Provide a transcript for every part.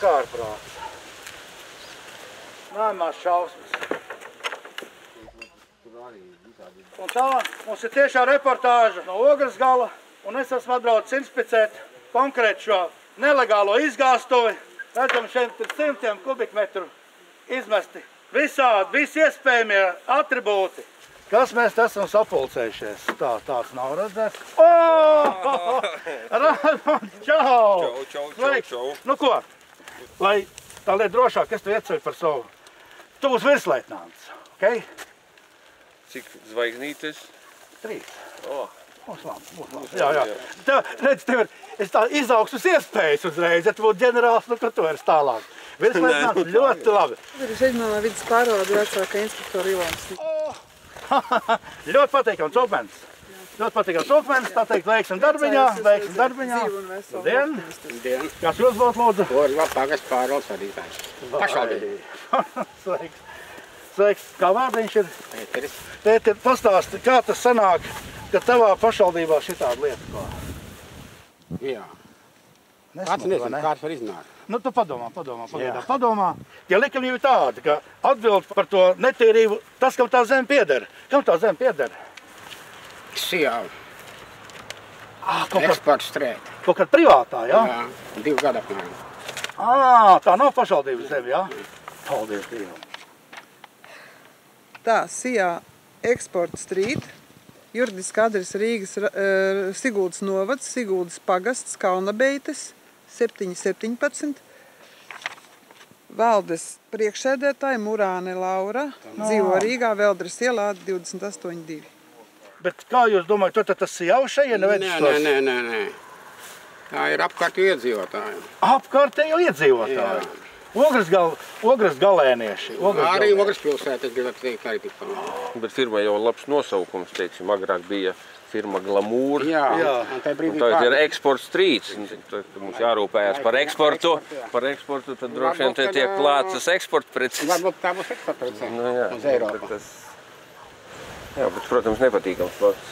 ārprāts. Nāmās šausmas. Un tā mums ir tiešā reportāža no Ograsgala, un es esmu atbraucis inspicēt konkrēti šo nelegālo izgāstuvi. Redzam, šeit ir 100 kubikmetru izmesti visādi, visi iespējamie atribūti. Kas mēs esam sapulcējušies? Tāds nav redzēts. Raimonds, čau! Čau. Nu ko, lai tā lieta drošāk, es tu ieceļu par savu. Tu būsi virsleitnants, ok? Cik zvaigznītes? 3. Būs labi. Jā. Redz, tev ir tā izaugsmas iespējas uzreiz, ja tu būtu ģenerāls, nu, ka tu vari tālāk. Virsleitnants ļoti labi. Reģionālā vidas pārvalde vecākā inspektora Ilons. Ļoti patīkams upmenis. Tā teikt, veiksim darbiņā. Labdien! Kas jūs būtu, lūdzu? Orla pagasts pārvaldes vadītājs. Pašvaldība. Sveiks. Kā vārdiņš ir? Pēteris. Pēter, pastāsti, kā tas sanāk, ka tavā pašvaldībā šitāda lieta kā? Jā. Kāds nezinu, kāds var iznākt. Nu, tu padomā. Ja likumība ir tāda, ka atbild par to netīrību, tas, kam tā zeme pieder. Kam tā zeme pieder? Sijāli. Eksports strēt. Kaut kāda privātā, jā? Jā, 2 gadu apmēram. Tā nav pašvaldības zeme, jā? Paldies Dievam. Tā, Sijā eksporta strīt, juridiski adrese Rīgas Siguldas novads, Siguldas pagasts, Kalnabeites, 717. Valdes priekšsēdētāja Murāne Laura, dzīvo Rīgā, Veldres ielā 28-2. Bet kā jūs domājat, tad tas ir jau šeit? Nē. Tā ir apkārtējo iedzīvotāji. Apkārtējo iedzīvotāji? Ogresgalēnieši. Arī Ogres pilsēta, es gribētu teikt, arī tik pār. Bet firma jau labs nosaukums, teiksim, agrāk bija firma Glamour. Jā. Un tagad ir eksports strīts. Tad mums jārūpējās par eksportu. Par eksportu tad droši vien te tiek klātas eksporta preces. Varbūt tā būs eksporta preces uz Eiropu. Jā, bet, protams, nepatīkams vārds.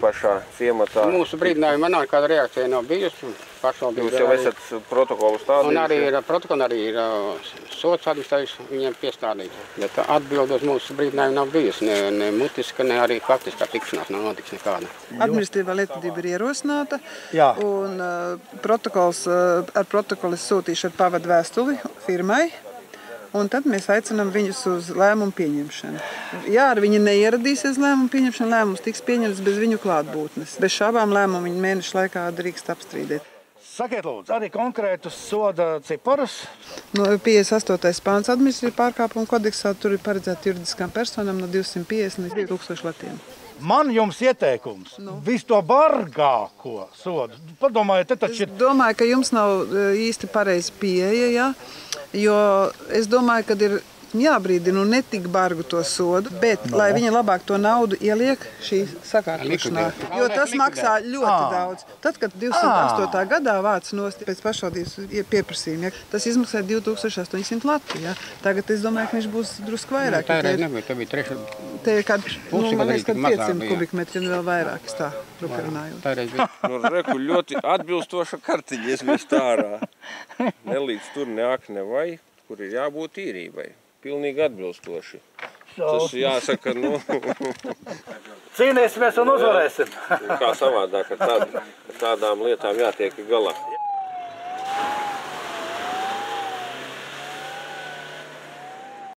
Pašā ciematā. Mūsu brīdinājumā nav kāda reakcija nav bijusi. Jūs jau esat protokolu stādījuši? Un arī ir protokoli, arī ir sots administrējuši viņiem piestādīt. Bet atbildi uz mūsu brīdinājumu nav bijusi. Ne mutiska, ne arī faktiskā tikšanās nav notiks nekāda. Administratīvā lietvedība ir ierosināta. Jā. Un ar protokolu sūtīšu ar pavadu vēstuli firmai. Un tad mēs aicinām viņus uz lēmumu pieņemšanu. Ja ar viņi neieradīsies lēmumu pieņemšanu, lēmums tiks pieņemts bez viņu klātbūtnes. Bez šābām lēmumu viņi mēnešu laikā drīkst apstrīdēt. Sakiet, lūdzu, arī konkrētus soda ciparus? No 58. pāns administratīva pārkāpuma kodeksā tur ir paredzēta juridiskām personām no 250 līdz 2000 latiem. Man jums ieteikums. Visu to bargāko sodu. Padomājiet, te taču ir... Es domāju, ka jums nav īsti pareizi pieeja, jā. Jo es domāju, ka ir jābrīdina un ne tik bargu to sodu, bet lai viņi labāk to naudu ieliek šī sakārtošanā. Jo tas maksā ļoti daudz. Tad, kad 208. gadā vāc nost pēc pašvaldības pieprasījuma, tas izmaksāja 2800 lati. Ja? Tagad es domāju, ka viņš būs drusku vairāk. Tā nebija, tā bija treša. Te ir kādi, man liekas, 500 kubikmetri un vēl vairāk, es tā runājot. Reku ļoti atbilstoša kartiņa iesmest ārā. Nelīdz tur ne ak, ne vai, kur ir jābūt tīrībai. Pilnīgi atbilstoši. Tas jāsaka, Cīnīsimies un uzvarēsim. Kā savādāk ar tādām lietām jātiek galā.